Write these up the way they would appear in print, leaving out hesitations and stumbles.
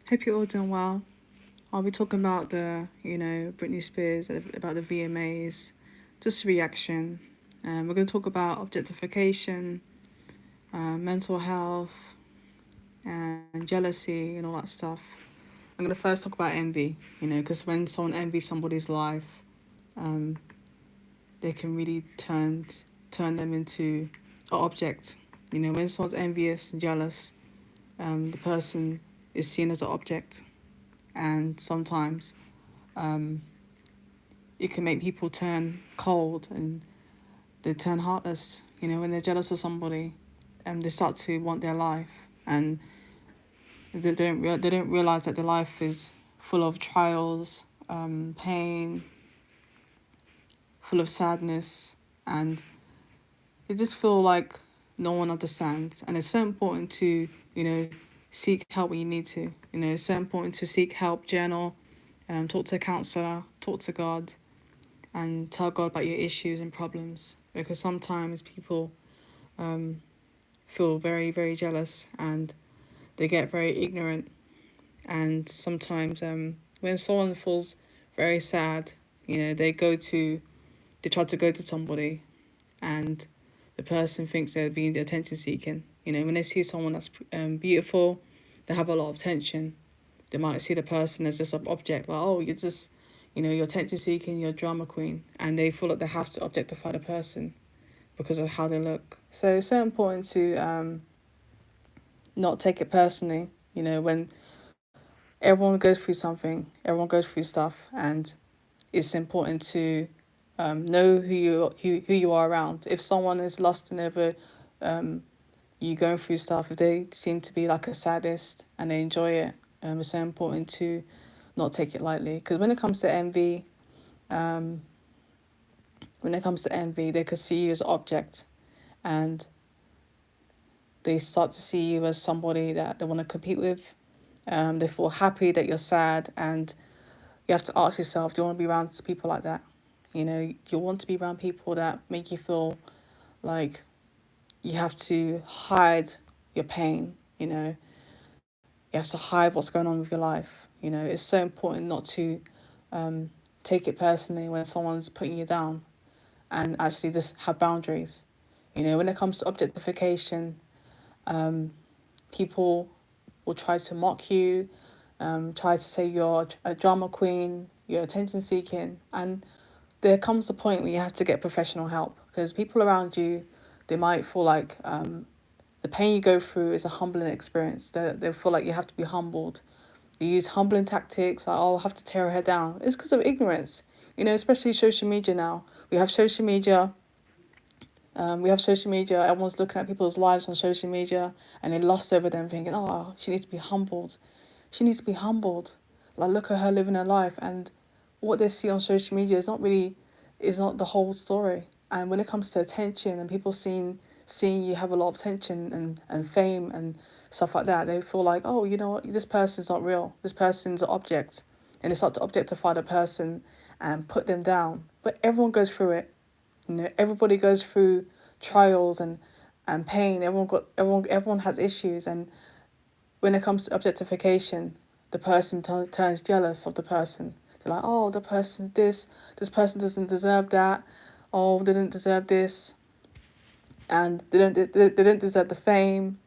Hope you're all doing well. I'll be talking about Britney Spears, about the VMAs, just reaction. We're going to talk about objectification, mental health, and jealousy and all that stuff. I'm going to first talk about envy, because when someone envies somebody's life, um, they can really turn them into an object. When someone's envious and jealous, the person is seen as an object, and sometimes um, it can make people turn cold and they turn heartless. When they're jealous of somebody, and they start to want their life, and they don't realize that their life is full of trials, pain, full of sadness, and they just feel like no one understands. And it's so important to seek help when you need to. It's so important to seek help, journal, talk to a counselor, talk to God, and tell God about your issues and problems, because sometimes people feel very, very jealous and they get very ignorant. And sometimes when someone feels very sad, they try to go to somebody, and the person thinks they're being attention seeking. When they see someone that's beautiful, they have a lot of attention. They might see the person as just an object, like, oh, you're just, you're attention seeking, you're a drama queen, and they feel like they have to objectify the person because of how they look. So it's so important to not take it personally. When everyone goes through something, everyone goes through stuff, and it's important to know who you are around. If someone is lost and over you going through stuff, if they seem to be like a sadist and they enjoy it, it's so important to not take it lightly. Because um, when it comes to envy, they could see you as an object, and they start to see you as somebody that they want to compete with. They feel happy that you're sad, and you have to ask yourself, do you want to be around people like that? Do you want to be around people that make you feel like you have to hide your pain? You have to hide what's going on with your life. It's so important not to take it personally when someone's putting you down, and actually just have boundaries. When it comes to objectification, people will try to mock you, try to say you're a drama queen, you're attention seeking, and there comes a point where you have to get professional help, because people around you, they might feel like the pain you go through is a humbling experience. They feel like you have to be humbled. You use humbling tactics, like, oh, I'll have to tear her down. It's because of ignorance. Especially social media now. We have social media. Everyone's looking at people's lives on social media, and they lost over them, thinking, oh, she needs to be humbled. She needs to be humbled. Like, look at her living her life, and what they see on social media is not the whole story. And when it comes to attention and people seeing you have a lot of attention and fame and stuff like that, they feel like, oh, you know what, this person's not real. This person's an object. And they start to objectify the person and put them down. But everyone goes through it. Everybody goes through trials and pain. Everyone has issues, and when it comes to objectification, the person turns jealous of the person. They're like, oh, the person this person doesn't deserve that. Oh, they didn't deserve this, and they didn't deserve the fame,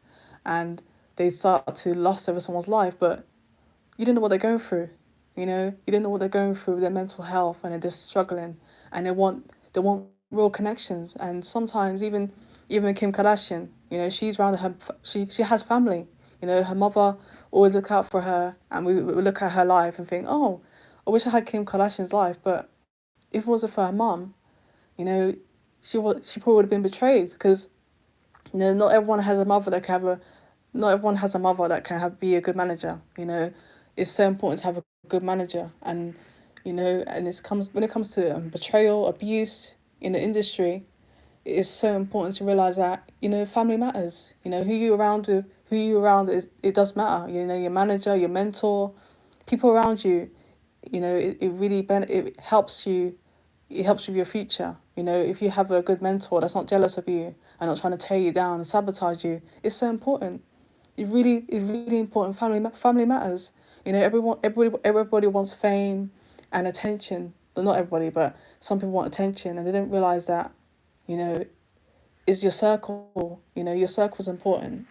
and they start to lust over someone's life. But you didn't know what they're going through. You didn't know what they're going through with their mental health, and they're just struggling, and they want real connections. And sometimes even Kim Kardashian, she's around she has family. Her mother always look out for her, and we look at her life and think, oh, I wish I had Kim Kardashian's life. But if it wasn't for her mum, you know, she probably would have been betrayed, because not everyone has a mother that can have a not everyone has a mother that can be a good manager. It's so important to have a good manager, and and when it comes to betrayal, abuse in the industry, it is so important to realize that family matters. Who you around, it does matter. Your manager, your mentor, people around you. It really it helps you. It helps with your future. If you have a good mentor that's not jealous of you and not trying to tear you down and sabotage you, it's so important. It really is really important. Family matters. Everybody wants fame and attention. Well, not everybody, but some people want attention, and they don't realize that, you know, is your circle. Your circle's important.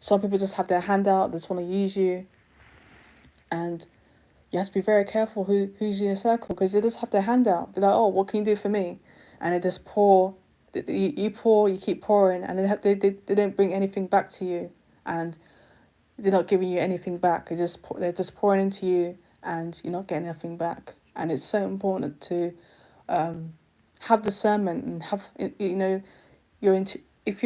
Some people just have their hand out. They just want to use you, and you have to be very careful who's in your circle, because they just have their hand out. They're like, oh, what can you do for me? And they just pour. You pour, you keep pouring, and they don't bring anything back to you, and they're not giving you anything back. They're just pouring into you, and you're not getting anything back. And it's so important to have discernment and have, if your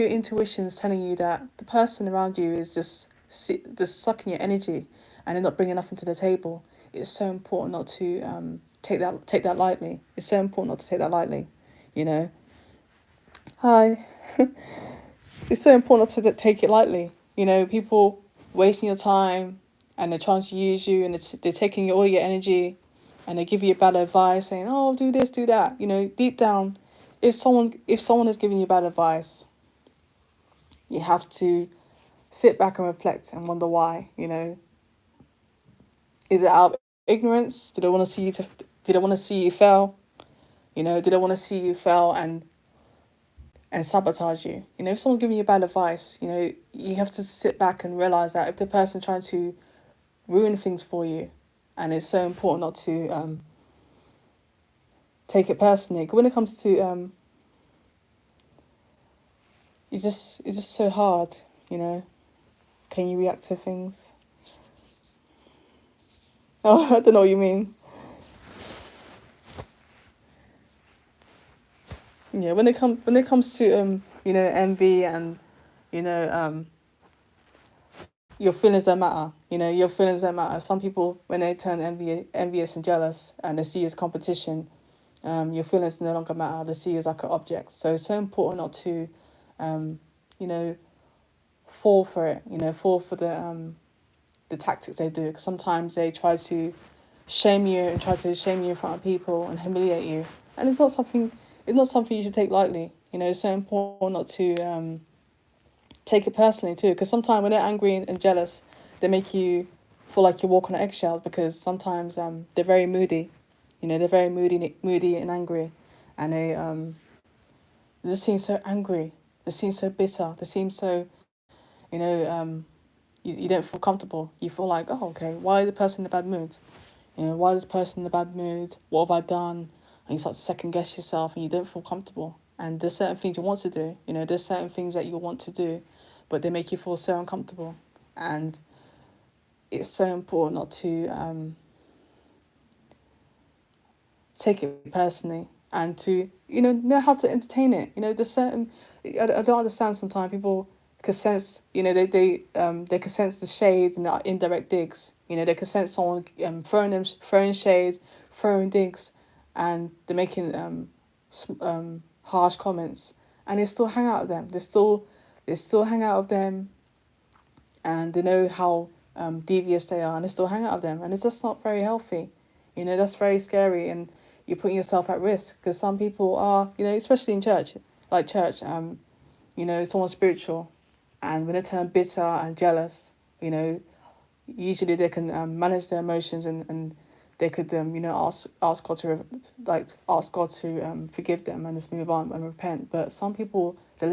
intuition is telling you that the person around you is just sucking your energy, and they're not bringing nothing to the table. It's so important not to take that lightly. It's so important not to take that lightly. Hi. It's so important not to take it lightly. People wasting your time, and they're trying to use you, and they're taking all your energy, and they give you bad advice saying, oh, do this, do that. Deep down, if someone is giving you bad advice, you have to sit back and reflect and wonder why. Is it out of ignorance? Do they want to see you fail? Do they want to see you fail and sabotage you? If someone's giving you bad advice, you have to sit back and realize that if the person's trying to ruin things for you, and it's so important not to take it personally. When it comes to it's just so hard. Can you react to things? Oh, I don't know what you mean. Yeah, when it comes to envy and your feelings don't matter. Your feelings don't matter. Some people, when they turn envious and jealous, and they see you as competition, your feelings no longer matter. They see you as like an object. So it's so important not to fall for it. Fall for the tactics they do. Because sometimes they try to shame you in front of people and humiliate you, and it's not something you should take lightly. It's so important not to take it personally too, because sometimes when they're angry and jealous, they make you feel like you walk on eggshells, because sometimes they're very moody. They're very moody and angry, and they just seem so angry. They seem so bitter. They seem so, you don't feel comfortable. You feel like, oh, okay, why is the person in a bad mood? Why is this person in a bad mood? What have I done? And you start to second guess yourself, and you don't feel comfortable. And there's certain things you want to do. There's certain things that you want to do, but they make you feel so uncomfortable. And it's so important not to take it personally, and to know how to entertain it. There's certain, I don't understand. Sometimes people can sense, they can sense the shade and the indirect digs. They can sense someone throwing shade, throwing digs, and they're making harsh comments, and they still hang out with them. They still hang out with them, and they know how devious they are, and they still hang out with them, and it's just not very healthy. That's very scary, and you're putting yourself at risk, because some people are, especially in church, someone spiritual, and when they turn bitter and jealous, usually they can manage their emotions, and they could ask God to forgive them and just move on and repent. But some people, they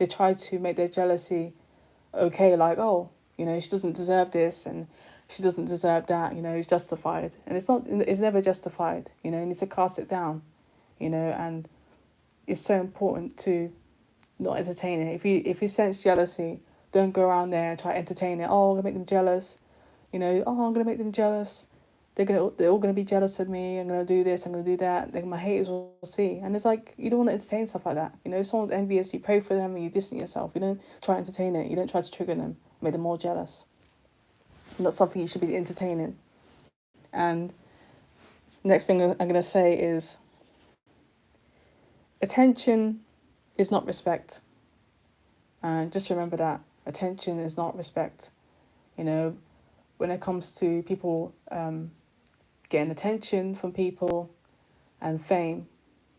try to make their jealousy okay, like, oh, she doesn't deserve this, and she doesn't deserve that, it's justified. And it's never justified. You need to cast it down, and it's so important to not entertain it. If you sense jealousy, don't go around there and try to entertain it. Oh, I'm gonna make them jealous. Oh, I'm gonna make them jealous. They're all gonna be jealous of me. I'm gonna do this. I'm gonna do that. My haters will see. And it's like, you don't want to entertain stuff like that. If someone's envious, you pray for them and you distance yourself. You don't try to entertain it. You don't try to trigger them, make them more jealous. Not something you should be entertaining. And next thing I'm gonna say is, attention is not respect. And just remember that attention is not respect. When it comes to people getting attention from people and fame,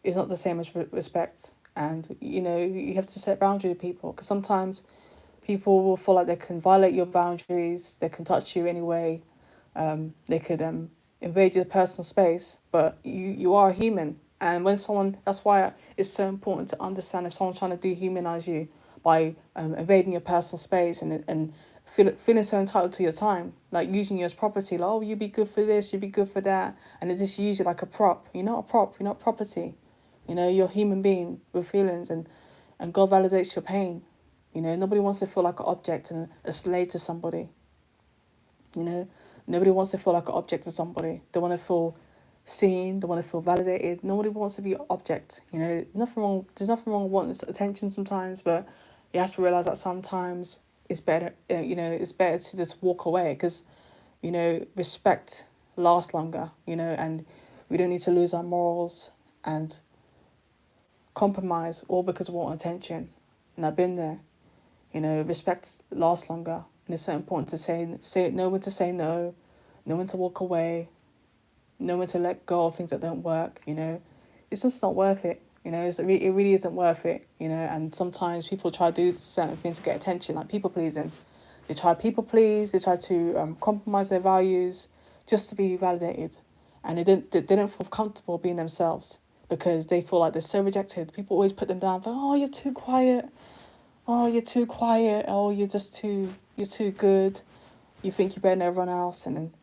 it's not the same as respect. And you have to set boundaries with people, because sometimes People will feel like they can violate your boundaries, they can touch you anyway, they could invade your personal space, but you are a human. And when someone, that's why it's so important to understand if someone's trying to dehumanize you by invading your personal space and feeling so entitled to your time, like using you as property, like, oh, you'd be good for this, you'd be good for that, and they just use you like a prop. You're not a prop, you're not property. You're a human being with feelings, and God validates your pain. Nobody wants to feel like an object and a slave to somebody. Nobody wants to feel like an object to somebody. They want to feel seen. They want to feel validated. Nobody wants to be an object. Nothing wrong. There's nothing wrong with wanting attention sometimes, but you have to realize that sometimes it's better. It's better to just walk away because, respect lasts longer. And we don't need to lose our morals and compromise all because we want attention. And I've been there. Respect lasts longer. And it's so important to know when to say no, know when to walk away, know when to let go of things that don't work. It's just not worth it. It really isn't worth it. And sometimes people try to do certain things to get attention, like people pleasing. They try to people please. They try to compromise their values just to be validated, and they don't feel comfortable being themselves because they feel like they're so rejected. People always put them down for, oh, you're too quiet. Oh, you're too quiet. Oh, you're too good. You think you're better than everyone else, and then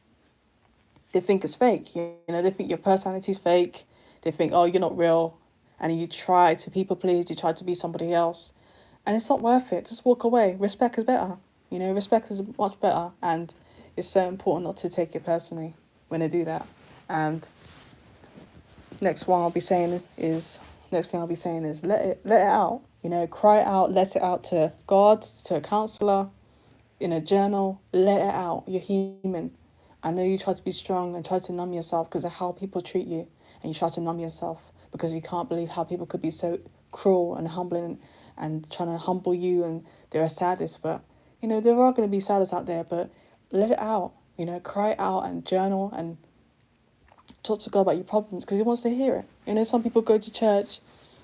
they think it's fake. They think your personality's fake. They think, oh, you're not real, and you try to people please. You try to be somebody else, and it's not worth it. Just walk away. Respect is better. Respect is much better, and it's so important not to take it personally when they do that. And next thing I'll be saying is let it out. Cry out, let it out to God, to a counselor, in a journal. Let it out. You're human. I know you try to be strong and try to numb yourself because of how people treat you, and you try to numb yourself because you can't believe how people could be so cruel and humbling and trying to humble you, and they're a sadist. But there are going to be sadists out there, but let it out. Cry out and journal and talk to God about your problems because He wants to hear it. Some people go to church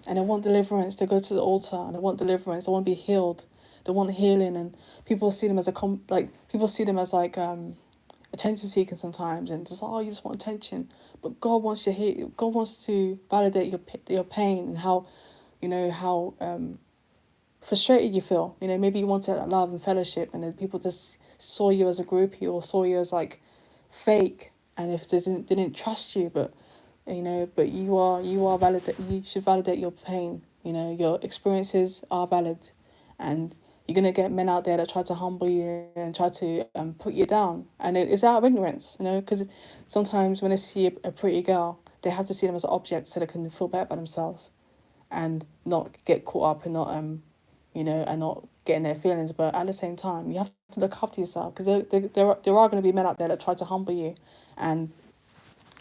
and they want deliverance. They go to the altar and they want deliverance. They want to be healed. They want healing, and people see them as attention seeking sometimes, and just, oh, you just want attention. But God wants you to hear. God wants to validate your pain and how frustrated you feel. Maybe you wanted that love and fellowship, and then people just saw you as a groupie or saw you as like fake, and if they didn't trust you, but you are valid. You should validate your pain. Your experiences are valid, and you're gonna get men out there that try to humble you and try to put you down, and it's out of ignorance. Because sometimes when they see a pretty girl, they have to see them as an object so they can feel better about themselves, and not get caught up and not and not getting their feelings. But at the same time, you have to look after yourself because there are going to be men out there that try to humble you, and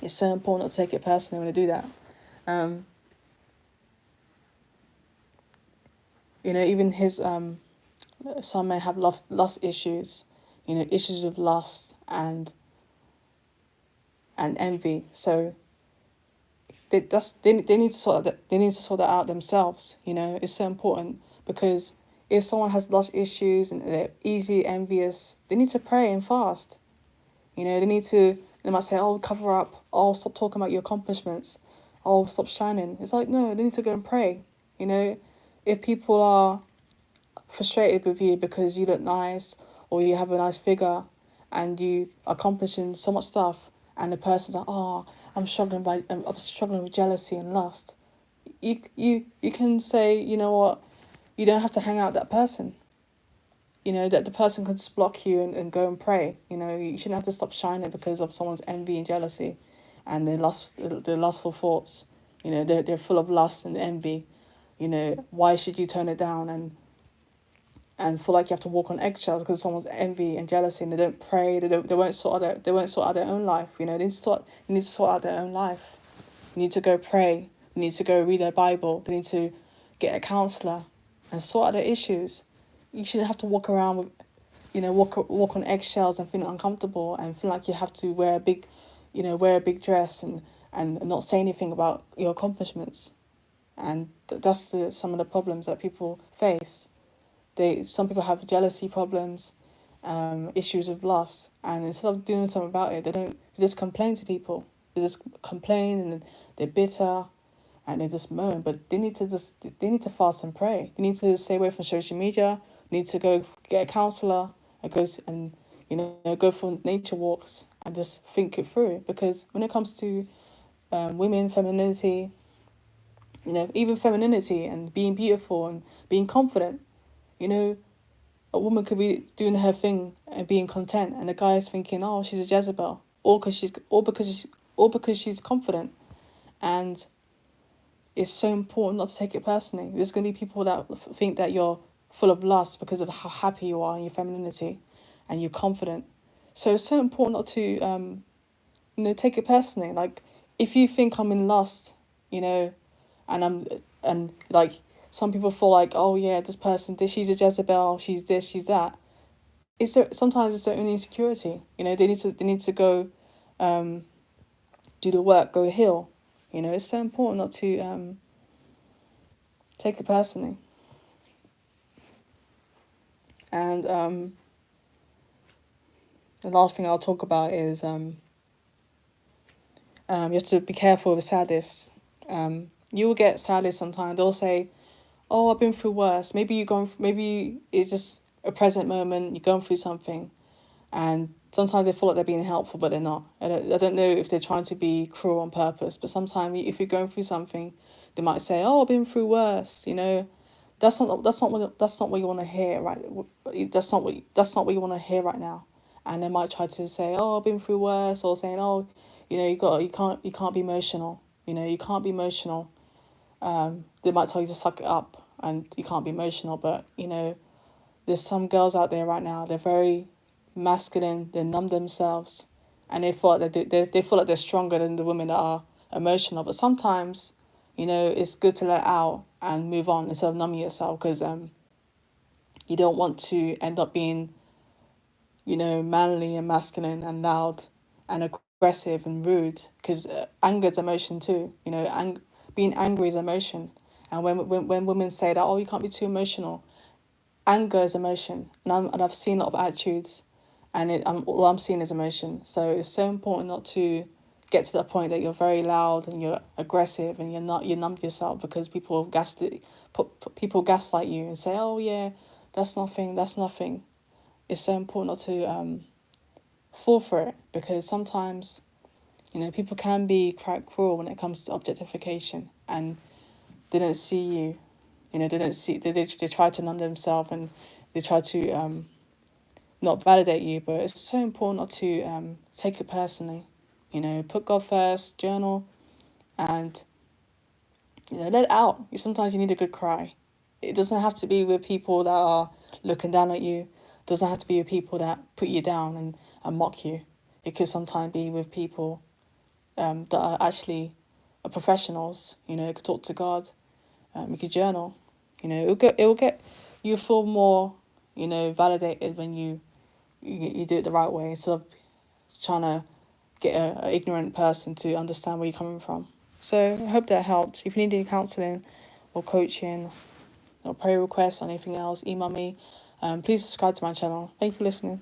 it's so important not to take it personally when they do that. Even his some may have lust issues, issues with lust and envy. So they need to sort that out themselves. It's so important because if someone has lust issues and they're easily envious, they need to pray and fast. They might say, oh, cover up. Oh, stop talking about your accomplishments. Oh, stop shining. It's like, no, they need to go and pray. If people are frustrated with you because you look nice or you have a nice figure and you are accomplishing so much stuff, and the person's like, oh, I'm struggling with jealousy and lust. You can say, you know what, you don't have to hang out with that person. That the person can just block you and go and pray. You shouldn't have to stop shining because of someone's envy and jealousy and their lustful thoughts. They're full of lust and envy. Why should you turn it down and feel like you have to walk on eggshells because of someone's envy and jealousy, and they don't pray, they won't sort out their own life. They need to sort out their own life. They need to go pray. They need to go read their Bible. They need to get a counsellor and sort out their issues. You shouldn't have to walk around with, walk on eggshells and feel uncomfortable and feel like you have to wear a big dress and not say anything about your accomplishments. And that's some of the problems that people face. some people have jealousy problems, issues with lust, and instead of doing something about it, they just complain to people. They just complain and they're bitter, and they just moan. But they need to fast and pray. They need to stay away from social media. They need to go get a counselor and go for nature walks and just think it through. Because when it comes to women, femininity, even femininity and being beautiful and being confident, a woman could be doing her thing and being content, and the guy is thinking, "Oh, she's a Jezebel," or because she's confident. And it's so important not to take it personally. There's gonna be people that think that you're full of lust because of how happy you are in your femininity, and you're confident. So it's so important not to take it personally. Like, if you think I'm in lust, and like, some people feel like, oh yeah, this person, she's a Jezebel, she's this, she's that. Sometimes it's their own insecurity. They need to go, do the work, go heal. It's so important not to take it personally. And the last thing I'll talk about is you have to be careful with sadness. You will get sadness sometimes. They'll say, "Oh, I've been through worse." Maybe it's just a present moment. You're going through something, and sometimes they feel like they're being helpful, but they're not. I don't know if they're trying to be cruel on purpose. But sometimes, if you're going through something, they might say, "Oh, I've been through worse." That's not what you want to hear, right? That's not what you want to hear right now. And they might try to say, "Oh, I've been through worse," or saying, "Oh, you can't be emotional. You can't be emotional." They might tell you to suck it up and you can't be emotional, but there's some girls out there right now. They're very masculine. They numb themselves, and they feel like they feel like they're stronger than the women that are emotional. But sometimes, it's good to let out and move on instead of numbing yourself, because you don't want to end up being, manly and masculine and loud and aggressive and rude, because anger is emotion too. Being angry is emotion. And when women say that, "Oh, you can't be too emotional," anger is emotion. And I've seen a lot of attitudes, and all I'm seeing is emotion. So it's so important not to get to the point that you're very loud and you're aggressive and you numb yourself, because people gaslight you and say, "Oh yeah, that's nothing, that's nothing." It's so important not to fall for it, because sometimes people can be quite cruel when it comes to objectification, and they don't see you. They don't see. They try to numb themselves, and they try to not validate you. But it's so important not to take it personally. Put God first, journal, and let it out. Sometimes you need a good cry. It doesn't have to be with people that are looking down at you. It doesn't have to be with people that put you down and mock you. It could sometimes be with people that are actually professionals. You could talk to God. You could journal. It will get you feel more, validated when you do it the right way, instead of trying to get an ignorant person to understand where you're coming from. So I hope that helped. If you need any counselling or coaching or prayer requests or anything else, email me. Please subscribe to my channel. Thank you for listening.